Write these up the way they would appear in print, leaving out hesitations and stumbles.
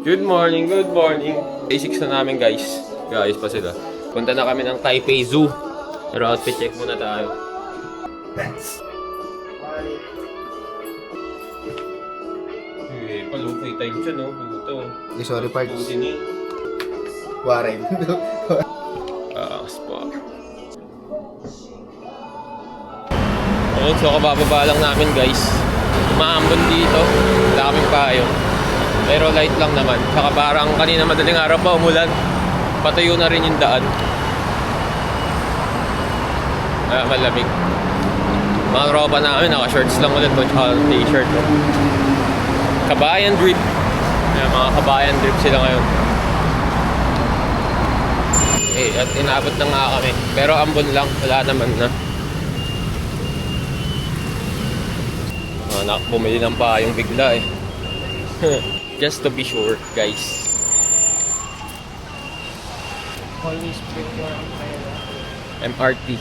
Good morning, good morning. Basics na namin guys. Guys pa sila. Punta na kami ng Taipei Zoo. Pero outfit check muna tayo. Palukay tayo siya no. Buto. Sorry parts. Buti ni. Warren. Spot. Ayun, so kabababa lang namin guys. Maambon dito. Daming payong. Pero light lang naman. Saka parang kanina madaling araw pa umulan. Patayo na rin yung daan. Malamig. Mga tropa namin, naka-shorts lang ulit. Tsaka t-shirt. Kabayan drip. Mga kabayan drip sila ngayon. At inabot na nga kami. Pero ambon lang. Wala naman na. Bumili ng payong bigla eh. Just to be sure, guys. Always bring your umbrella. MRT.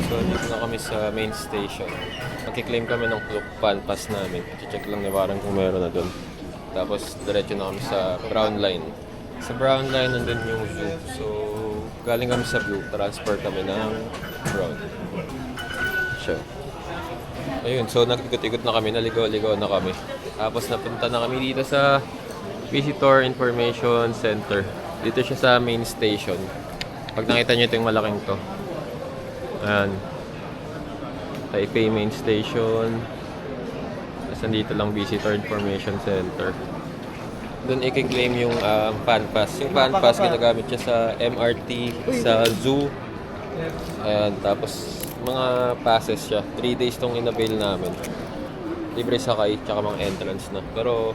So, dito na kami sa main station. Magkiklaim kami ng Pan Pass namin. I-check lang ni Warren kung meron na doon. Tapos, diretso na kami sa Brown Line. Sa Brown Line, nandun yung zoo. So, galing kami sa Blue. Transfer kami ng Brown. Sure. Ayun, so nag-ikot-ikot na kami, naligaw-ligaw na kami. Tapos napunta na kami dito sa Visitor Information Center. Dito siya sa main station. Pag nakita nyo ito yung malaking to. Ayan. Taipei main station. Tapos nandito lang Visitor Information Center. Doon i-claim yung Pan Pass. Yung Pan Pass ginagamit siya sa MRT, sa zoo. Ayan, tapos mga passes siya. 3 days tong in-avail namin. Libre sakay, tsaka mga entrance na. Pero,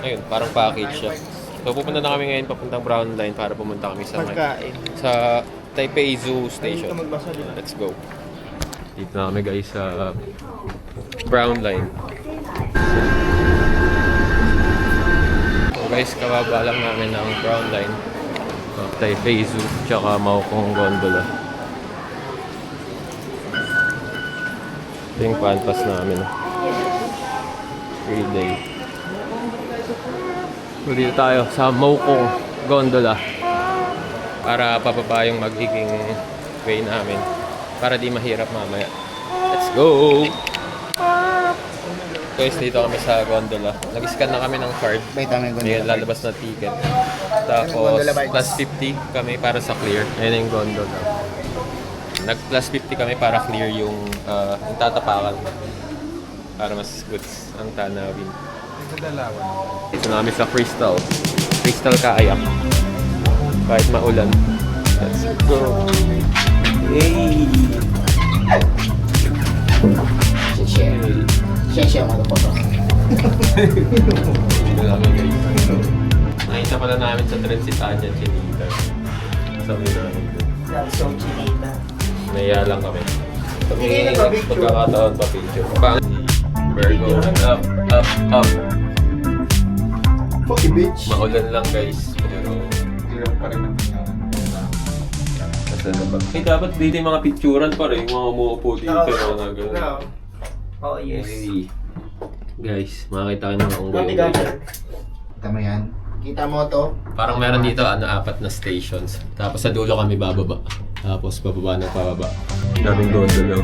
ayun, parang package siya. So, pupunta na kami ngayon papuntang Brown Line para pumunta kami sa Taipei Zoo Station. Let's go. Dito na kami guys sa Brown Line. So guys, kababa lang namin ng Brown Line. Taipei Zoo, tsaka Maokong Gondola. Ito yung Pan Pass namin. 3 day. So dito tayo sa Maokong Gondola. Para papaba yung magiging way namin. Para di mahirap mamaya. Let's go! Guys, dito kami sa gondola. Nag-scan na kami ng card. May lalabas na ticket. Tapos, plus 50 kami para sa clear. Ayan yung gondola. Nag-plus 50 kami para clear yung tatapakan. Para mas goods ang tanawin. Dito na kami sa Crystal. Crystal Kayak. Kahit maulan. Let's go! Hey! Share mo po to. Dito namin guys. Nakita pala namin sa Transitania, Chinita. Sabi namin doon. That's so chinita. Naiya lang kami. Pagkakataon pa picture. Bang! Virgo. Up, up, up. Fucking bitch. Maulan lang guys. Pero hirap pa rin ang dapat dito yung mga picturan pa rin. Yung mga umuupo dito. Mga gano'n. Oh, yes. Hey. Guys, makakita kayo ng onggoy. Kita mo yan. Kita mo to. Parang meron dito 4 na stations. Tapos sa dulo kami bababa. Tapos bababa na pababa. Daming gondola.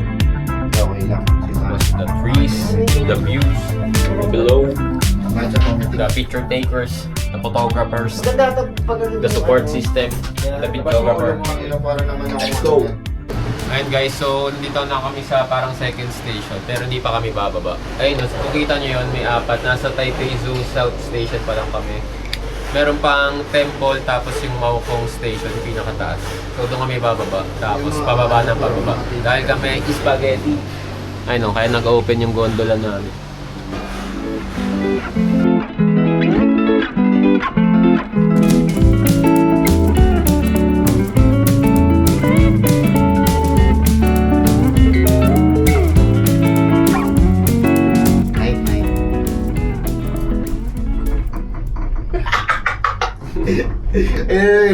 Okay lang. Tapos the trees, the views below, the picture takers, the photographers, the support system, the videographer. Let's go. Ayun guys, so nandito na kami sa parang second station pero hindi pa kami bababa. Ayun, kung kita nyo yun, may 4. Nasa Taipei Zoo South Station pa lang kami. Meron pang temple tapos yung Maokong Station, yung pinakataas. So doon kami bababa, tapos pababa ng pababa. Dahil kami spaghetti. Ayun, kaya nag-open yung gondola namin.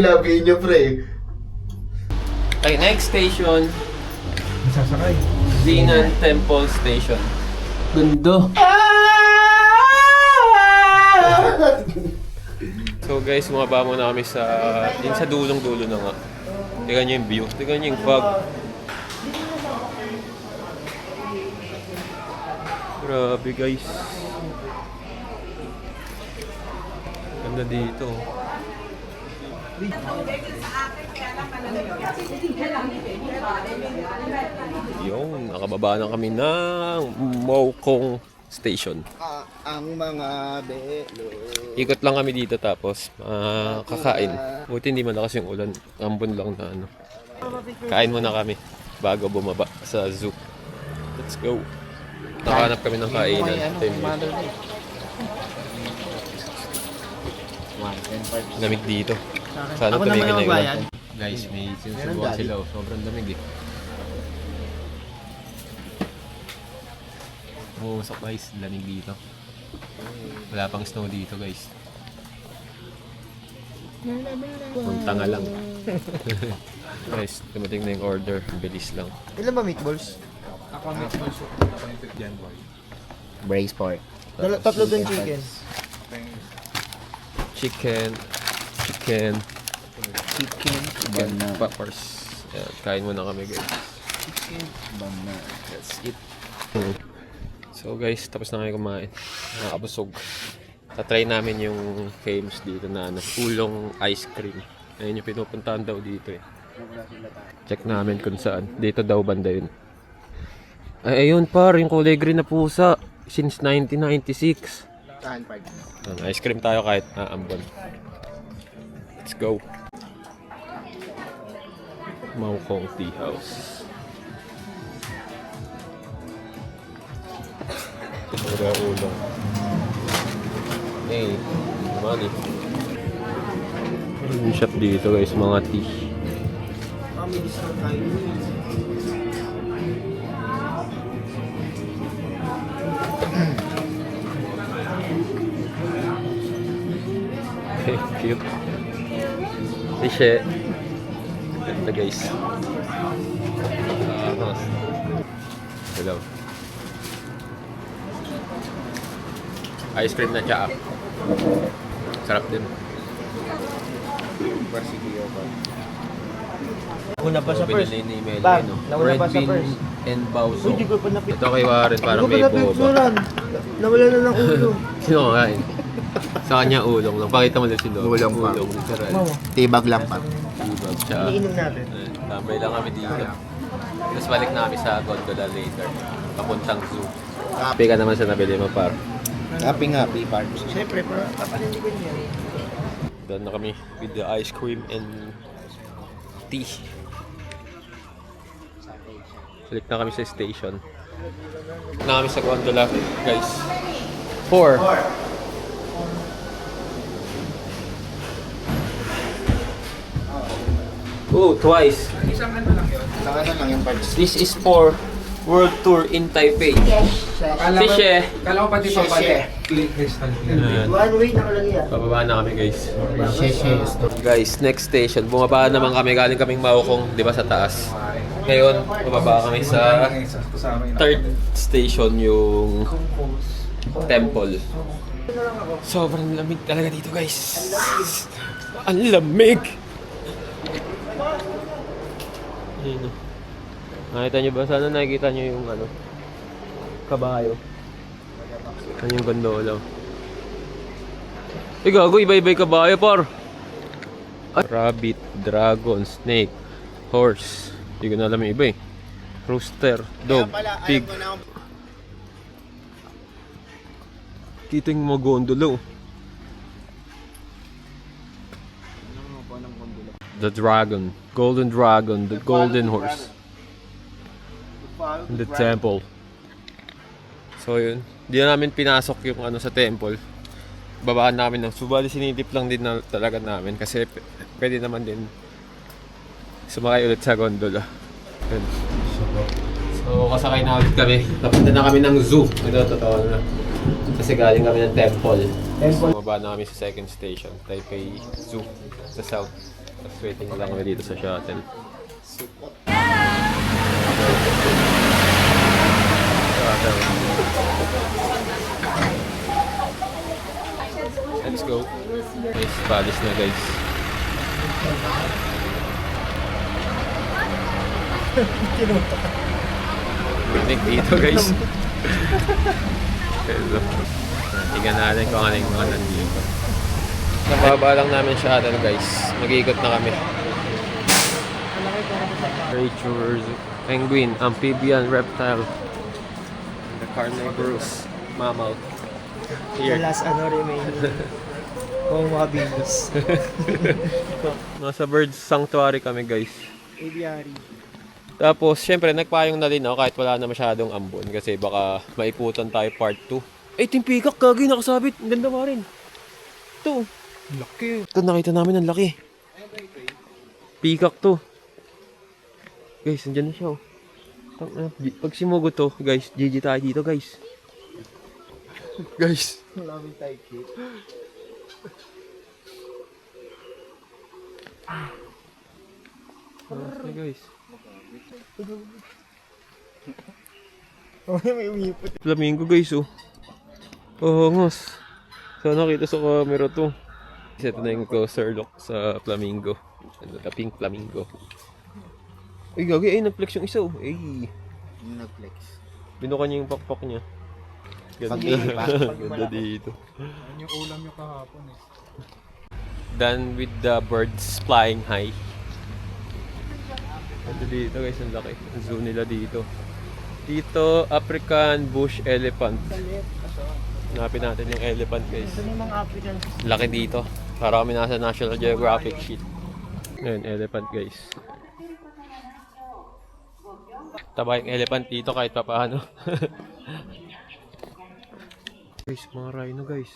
Labi nyo, pre. Okay, next station. Sasakay. Zinan Temple Station. Ganda. So guys, bumaba muna kami sa yun sa dulong-dulo na nga. Tingnan nyo yung view, tingnan nyo yung fog. Grabe guys. Ganda dito. Yung nakababa na kami ng Mokong Station. Ang mga belo. Ikot lang kami dito tapos kakain. Buti hindi malakas yung ulan. Ambon lang na ano. Kain muna kami bago bumaba sa zoo. Let's go. Nakahanap kami ng kainan. Lamig dito. Sana tumigil na yun. Guys, may sinusubukan sila. Sobrang lamig eh. Usok guys, lamig dito. Wala pang snow dito guys. Punta nga lang. Guys, dumating na yung order. Bilis lang. Ilan ba meatballs? Brace pork. Tatlo din chicken. Chicken. Chicken. Banana. Peppers. Ayan, kain muna kami guys. Chicken. Banana. That's it. So guys, tapos na kayo kumain. Nakakabusog. Tatry namin yung famous dito na ano, ulong ice cream. Ayun yung pinupuntahan daw dito eh. Check namin kung saan. Dito daw banda yun. Ay ayun par, yung kulay green na pusa. Since 1996. Saan park? Ice cream tayo kahit naambon. Let's go. Mokong Tea House. Pura ulong. Hey, money. Yung shop dito guys, mga tea. May discount tayo. Cute. Tishe. Ganda guys. Hello. Ice cream na tsaa. Sarap din. Barsikio ba? Una pa sa first. Pinili ni Melo, Bag, no? nawala Red pa sa bean first. and bauso. Uy, di ko pa napit. Ito kay Warren, parang Di may ko pa boba. napicturan. Nawala na ng ulo. Sino kakain? Sa kanya ulong lang. Pakita mo lang si Lolo. Ulong pa. literal. Mama, Tibag lang pa. Ibag siya. iniinom natin. Tambay lang kami dito. Tapos balik na kami sa gondola later. Papuntang zoo. Happy ka naman sa nabili mo, par. Happy parts. Siyempre, para papanindigan niya. Done na kami with the ice cream and tea. Balik na kami sa station. Balik na kami sa gondola, guys. 4. Oh, twice. Isang ano lang yung parts. This is for World Tour in Taipei. Sishe. Kala ko pati pa pala. One way na lang yan. Bababa na kami, guys. Sheshe. Guys, next station. Bumaba naman kami. Galing kaming Maokong, di ba, sa taas. Ngayon, bumaba kami sa third station, yung temple. Sobrang lamig talaga dito, guys. Ang lamig! Ayun. Nakita nyo ba? Sana nakikita nyo yung ano, kabayo. Ano yung gondola. Eh gago, iba-iba yung kabayo, par. Rabbit, dragon, snake, horse. Hindi ko na alam yung iba eh. Rooster, dog, pig. Kita yung mga gondola. Oh. The dragon, golden dragon, the golden horse. In the temple. So yun, di na namin pinasok yung ano sa temple. Babaan namin ng subali, sinitip lang din na talaga namin kasi pwede naman din sumakay ulit sa gondola. Yun. So kasakay na ulit kami. Napunta na kami ng zoo. Ito, totoo na. Kasi galing kami ng temple. Bumaba na kami sa second station, Taipei Zoo, sa south. Tapos waiting lang kami dito sa shuttle. Shuttle. Palis na guys. Manik dito guys. Pero, tingnan natin kung ano yung mga nandito. Nababa lang namin siya atan guys. Mag-iikot na kami. Creatures, penguin, amphibian, reptile, the carnivorous mammal. The Here. last remaining. Homo habilis. Nasa bird sanctuary kami guys. Aviary. Tapos, syempre, nagpayong na din ako kahit wala na masyadong ambon kasi baka maiputan tayo part 2. Eh, yung peacock, kagi, nakasabit. Ang ganda pa rin. Ito. Laki. Ito, nakita namin ang laki. Peacock to. Guys, nandyan na siya, oh. Pag simugo to, guys, GG tayo dito, guys. Guys. Maraming type kit. Okay, guys. Oh, may umipot. Flamingo, guys, oh. Hangos. Sana kita sa camera to. Ito na yung closer look sa flamingo. Ano, the pink flamingo. Ay, gagi. Ay, nag-flex yung isa, oh. Ay. Yung nag-flex. Binuka niya yung pakpak niya. Ganda. Pag-iiba. Ganda dito. Yan yung ulam nyo kahapon eh. Done with the birds flying high. Ito dito guys, ang laki. Ang zoo nila dito. Dito, African bush elephant. Salit. Hanapin natin yung elephant guys. Ito yung mga Africans. Laki dito. Para kami nasa National Geographic sheet. Ngayon, elephant guys. Taba yung elephant dito kahit pa paano. Guys, mga rhino guys.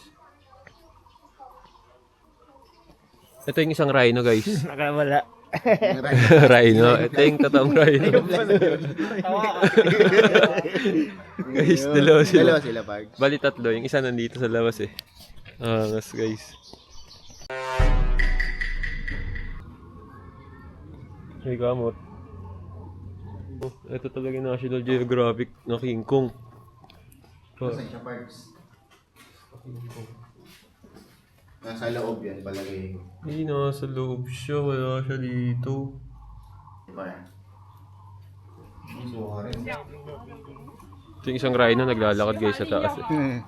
Ito yung isang rhino guys. Nakawala. Rhino. Ito yung totoong rhino. Guys, dalawa sila. Dalawa sila, Pards. Bali tatlo. Yung isa nandito sa labas eh. Angas guys. Ay kamot. Oh, ito talaga yung National Geographic na King Kong. Oh, Saan siya, Pards? Nasa loob yan, palagay ko. hindi nasa loob siya. Wala siya dito. Diba yan? Suha rin. Ito yung isang rhino naglalakad guys sa taas eh.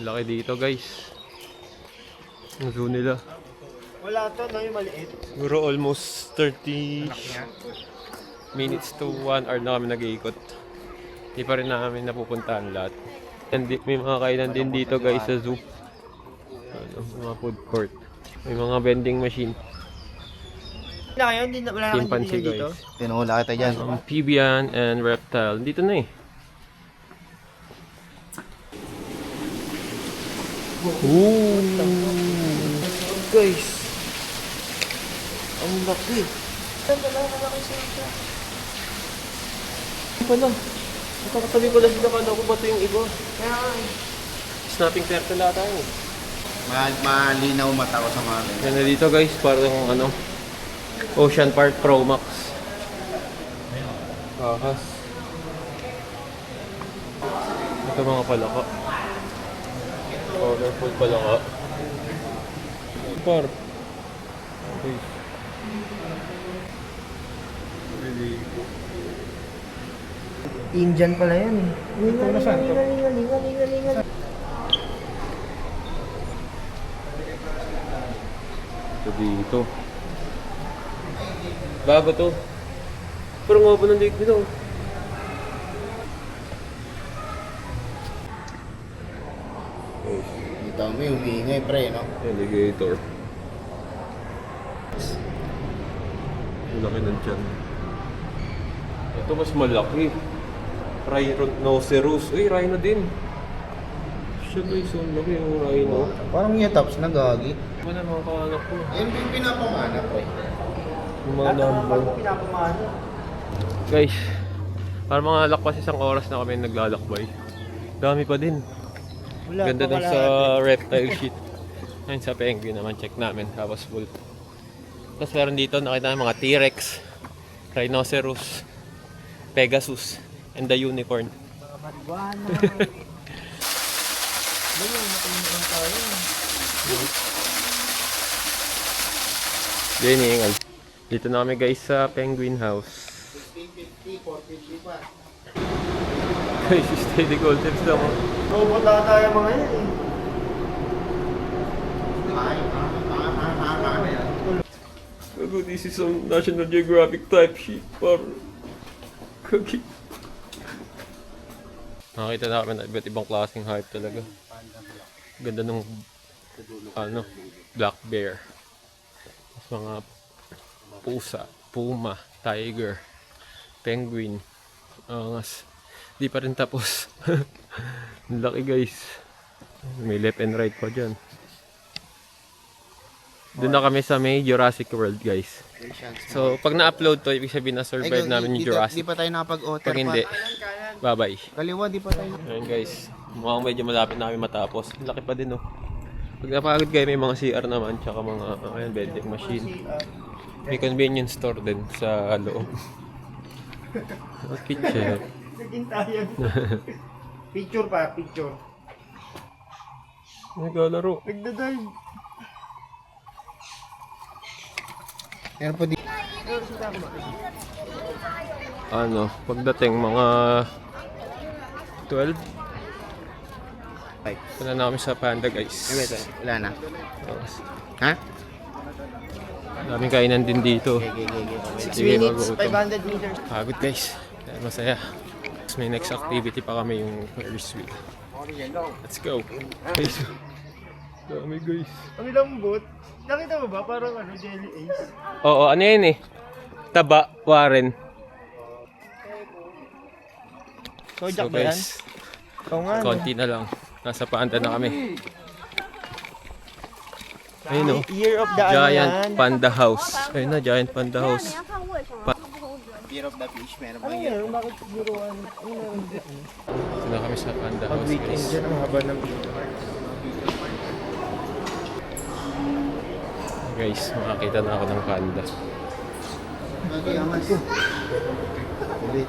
Laki dito guys. Ang zoo nila. Wala to, no? Yung maliit. Siguro almost 30 minutes to 1 hour na kami nag-iikot. Hindi pa rin namin napupuntahan lahat. And may mga kainan din dito guys sa zoo. Ano, mga food court. May mga vending machine. Wala kayo? Wala kayo Chimpanzee dito? guys. Tinula kita dyan. Amphibian and reptile. Dito na eh. Ooh. Guys. Ang laki. Ano pala? Nakakatabi ko lang sila kala ko ba ito yung iba? Kaya nga eh. Snapping turtle ata yun. Malinaw mata ko sa mga ganyan. Yan na dito guys, parang ano, Ocean Park Pro Max. Ahas. Ito mga palaka. Colorful palaka. Par. Okay. Really. Indian pala yan eh. Lingal. Ito dito. Baba to. Parang nga pa ng liig dito. Dito may humiingay, pre, no? Alligator. Malaki ng tiyan. Ito mas malaki. Rhinoceros. Uy, rhino din. Siya guys, ang laki yung rhino. Parang yung tops na gagi. Ano na mga kaanak ko? Yan yung pinapamanap, pre. Yung mga number. Pinapamano. Guys, parang mga lakpas isang oras na kami naglalakbay. Dami pa din. Wala Ganda pa dun pala. sa reptile sheet. Ayun sa penguin naman, check namin. Tapos full. Tapos meron dito, nakita namin mga T-Rex, Rhinoceros, Pegasus and the unicorn. Marijuana. Ayun, natin tayo. Yan yung dito na kami guys sa Penguin House. 1550, 450 pa. Guys, steady gold tips lang oh. Robot na tayo mga yan eh. Gago, this is some National Geographic type shit par. Kagi. Nakakita na kami na iba't ibang klaseng hype talaga. Ganda nung ano, black bear. Mas mga pusa, puma, tiger, penguin. Angas. Di pa rin tapos. Ang laki guys. May left and right pa dyan. Doon na kami sa may Jurassic World guys. So pag na-upload to, ibig sabihin na survive namin yung Jurassic. Di pa tayo nakapag-otter Pag hindi, bye bye. Kaliwa, di pa tayo. Ayun guys, mukhang medyo malapit na kami matapos. Laki pa din oh. Pag napagod kayo, may mga CR naman, tsaka mga ayun, vending machine. May convenience store din sa loob. Kitchen. Naging tayo. Picture pa, picture. Naglalaro. Nagdadive. Meron po di. Ano, pagdating mga 12. Punta na kami sa Panda guys. Wala na. Ha? Daming kainan din dito. 6 Sige, minutes, magutom. 500 meters. Pagod guys. Kaya masaya. Tapos may next activity pa kami yung Ferris wheel. Let's go. Guys. Dami guys. Ang lambot. Nakita mo ba? Parang ano, jelly ace. Oo, ano yun eh. Taba, Warren. Kojak So ba yan? guys, Oo nga. konti na lang. Nasa Panda na kami. Ayun o. Year of the Giant ano yan. Panda House. Ayun na, Giant Panda House. ，Year of the Fish, meron Ano bang yan? Bakit siguro ano? Ano meron dyan? Ito na kami sa Panda Pag House weekend guys. dyan, ang haba ng video. Guys, makakita na ako ng panda. Nag-iangas. Ulit.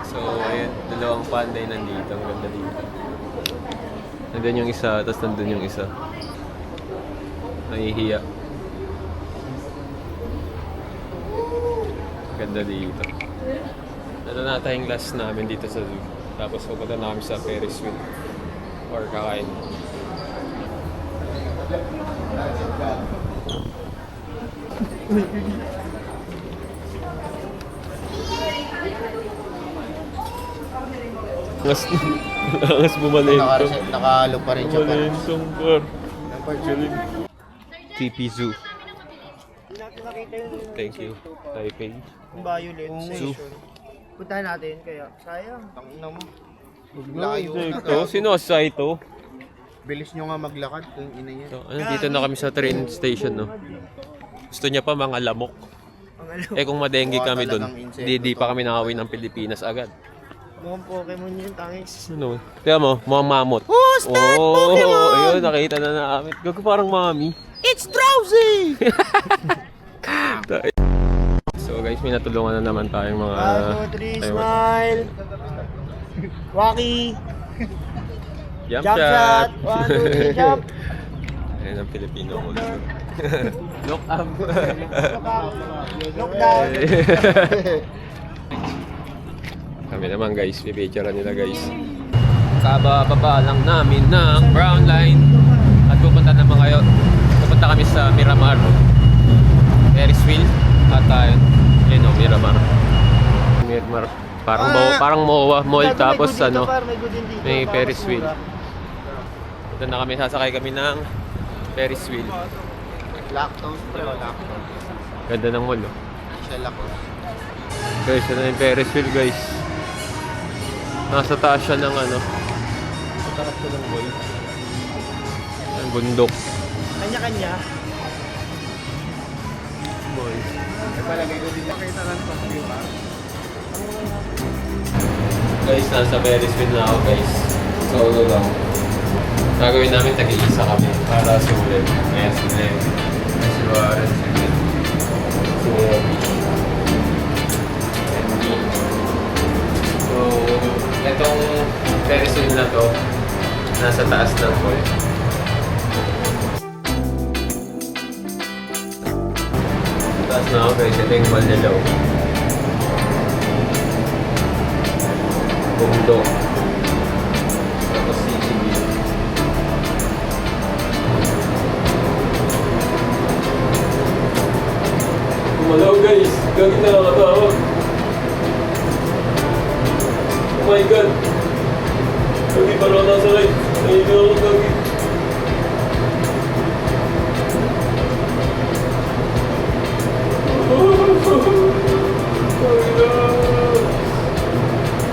So, ayun, dalawang panda yung nandito. Ang ganda dito. Nandun yung isa, tapos nandun yung isa. Nahihiya. Ganda dito. Ito na tayong last namin dito sa zoo. Tapos pupunta na kami sa Ferris wheel. Or kakain. Angas bumalento. Nakalo pa rin siya pa. Bumalentong par. Galing. TP Zoo. Hindi natin nakita yung Thank you. Taipei. violet Zoo. station. Puntahan natin kaya. Sayang. Tangina mo. Layo na. Ito, sino sa ito? Bilis nyo nga maglakad kung ina yan. So, ano, dito na kami sa train station, no? Gusto niya pa mga lamok. Ang alam. Eh kung madengge Mukha kami doon, talagang insekto di to. pa kami nakawin ng Pilipinas agad. Mukhang Pokemon yun, tangis. Ano? Kaya mo, mga mamot. Oh, start Pokemon! Ayun, nakita na namin. Gago parang mami. It's drowsy! So guys, may natulungan na naman tayong mga... 1, 2, 3, Taiwan. smile! Waki! Jump Jump shot! 1, 2, 3, jump! Ayan ang Pilipino ko. Look up. Look down! Kami naman guys, pipicturean nila guys. Kabababa lang namin ng Brown Line. At pupunta naman kayo. Pupunta kami sa Miramar. Ferris wheel. At yun o, Miramar. Miramar. Parang MOA mall tapos ano, may Ferris wheel. Ito na kami, sasakay kami ng Ferris wheel. Lactose bro, lactose. Ganda ng mall oh. Siya lactose. Guys, ito na yung Ferris wheel guys. Nasa taas siya ng ano. Sa taas siya ng mall. Ang bundok. Kanya-kanya. Mall. Palagay ko din nakita lang sa view. Guys, nasa Ferris wheel na ako guys. solo lang. Gagawin namin tag-iisa kami para sulit. Ayan si Glenn. Ayan si Warren. Si Eddie. So, itong Ferris wheel na to, nasa taas ng mall. Taas na ako guys, ito yung mall nila. Bundok. Tapos CCTV. Kumalaw guys, gagawin na nakatawag. Oh my god! Gagi, parang ako nasa light. Nahihilo ako, Gagi.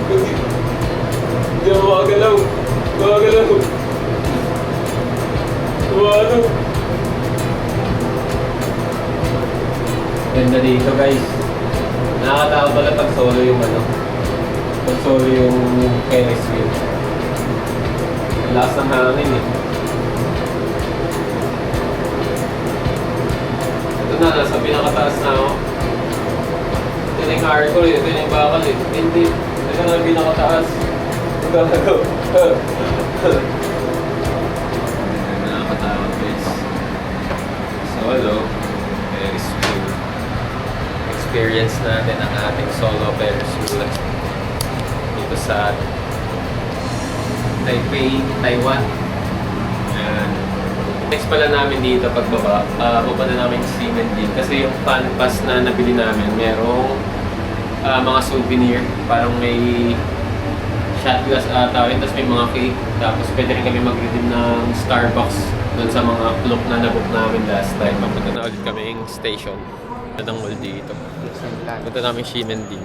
Gagi. Hindi ako makagalaw. Makagalaw. Ano? Ganda dito guys. Nakakatakot pala pag solo yung ano. Pag solo yung Ferris wheel. Lakas ng hangin eh. Ito na, nasa pinakataas na ako. Ito na yung hardcore eh. Ito na yung bakal eh. Hindi. Ito na yung pinakataas. Gagaw. Nakakatakot guys. Solo. Ferris wheel. Experience natin ang ating solo Ferris wheel dito sa Taipei, Taiwan. Ayan. Next pala namin dito pagbaba, pupunta namin si Ximending kasi yung fan pass na nabili namin, merong mga souvenir, parang may shot glass ata, tapos may mga cake, tapos pwede rin kami mag-redeem ng Starbucks doon sa mga club na nabook namin last time. Papunta na ulit kami yung station. Ng mall dito. Punta namin Ximending.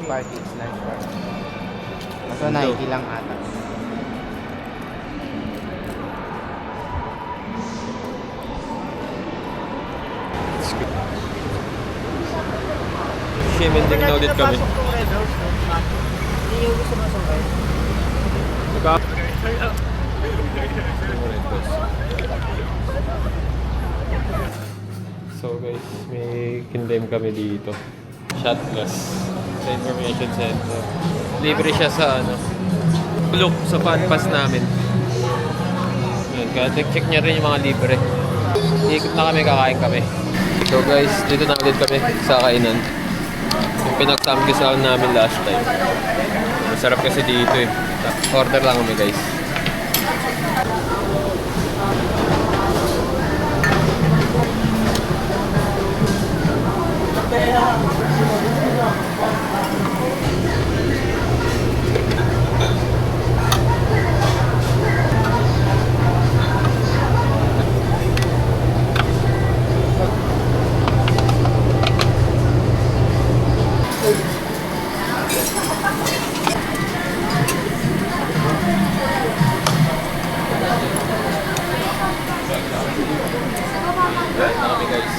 Party is lunch party. Kaso Nike lang ata. Ximending na ulit kami. Hindi yung gusto masukay. So guys, may kindem kami dito. Shot glass sa information center. Libre siya sa ano, look sa fan pass namin. Yan, kaya check nyo rin yung mga libre. Ikot na kami, kakain kami. So guys, dito na ulit kami sa kainan. Yung pinagtamgisahan namin last time. Masarap kasi dito eh. Order lang kami guys. Kain na kami guys.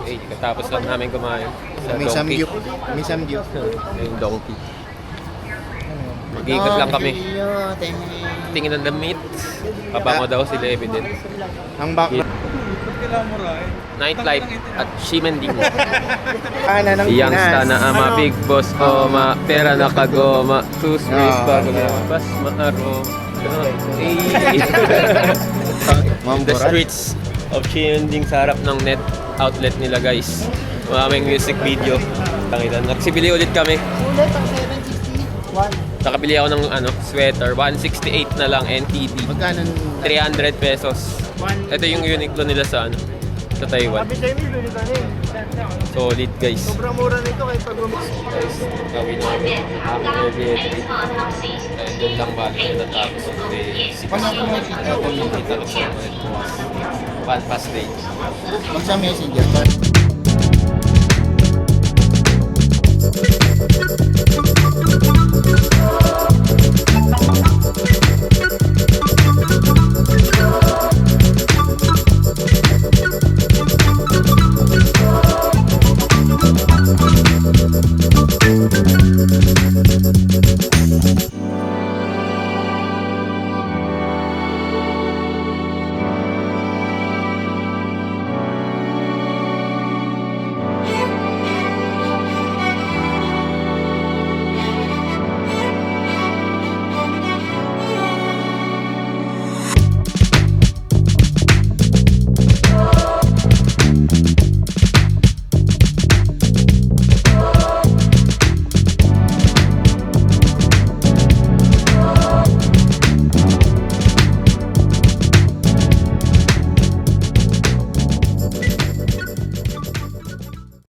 Okay, katapos lang namin kumain sa May Donkey. samgyup. May samgyup. Yung Donkey. Mag-iikot lang kami. Tingin ng damit. Pabango daw sila evident. Ang background. Nightlife at Ximending. Ana ng Iyang Pinas. stana ama big boss oma pera nakagoma two space bago na bas maaro. In the streets of Ximending sa harap ng net outlet nila guys. Maraming music video. Tangitan. Nagsibili ulit kami. Ulit ang 761. Nakabili ako ng ano, sweater. 168 na lang NTD. Magkano? 300 pesos. Ito yung Uniqlo nila sa ano, sa Taiwan. Sabi tayo may bili ka na eh. Solid guys. Sobrang mura nito kahit pag Guys, gawin namin. Happy Airbnb. And doon lang balik na natapos. Kita ko sa ulit bukas. One past day. Mag sa messenger.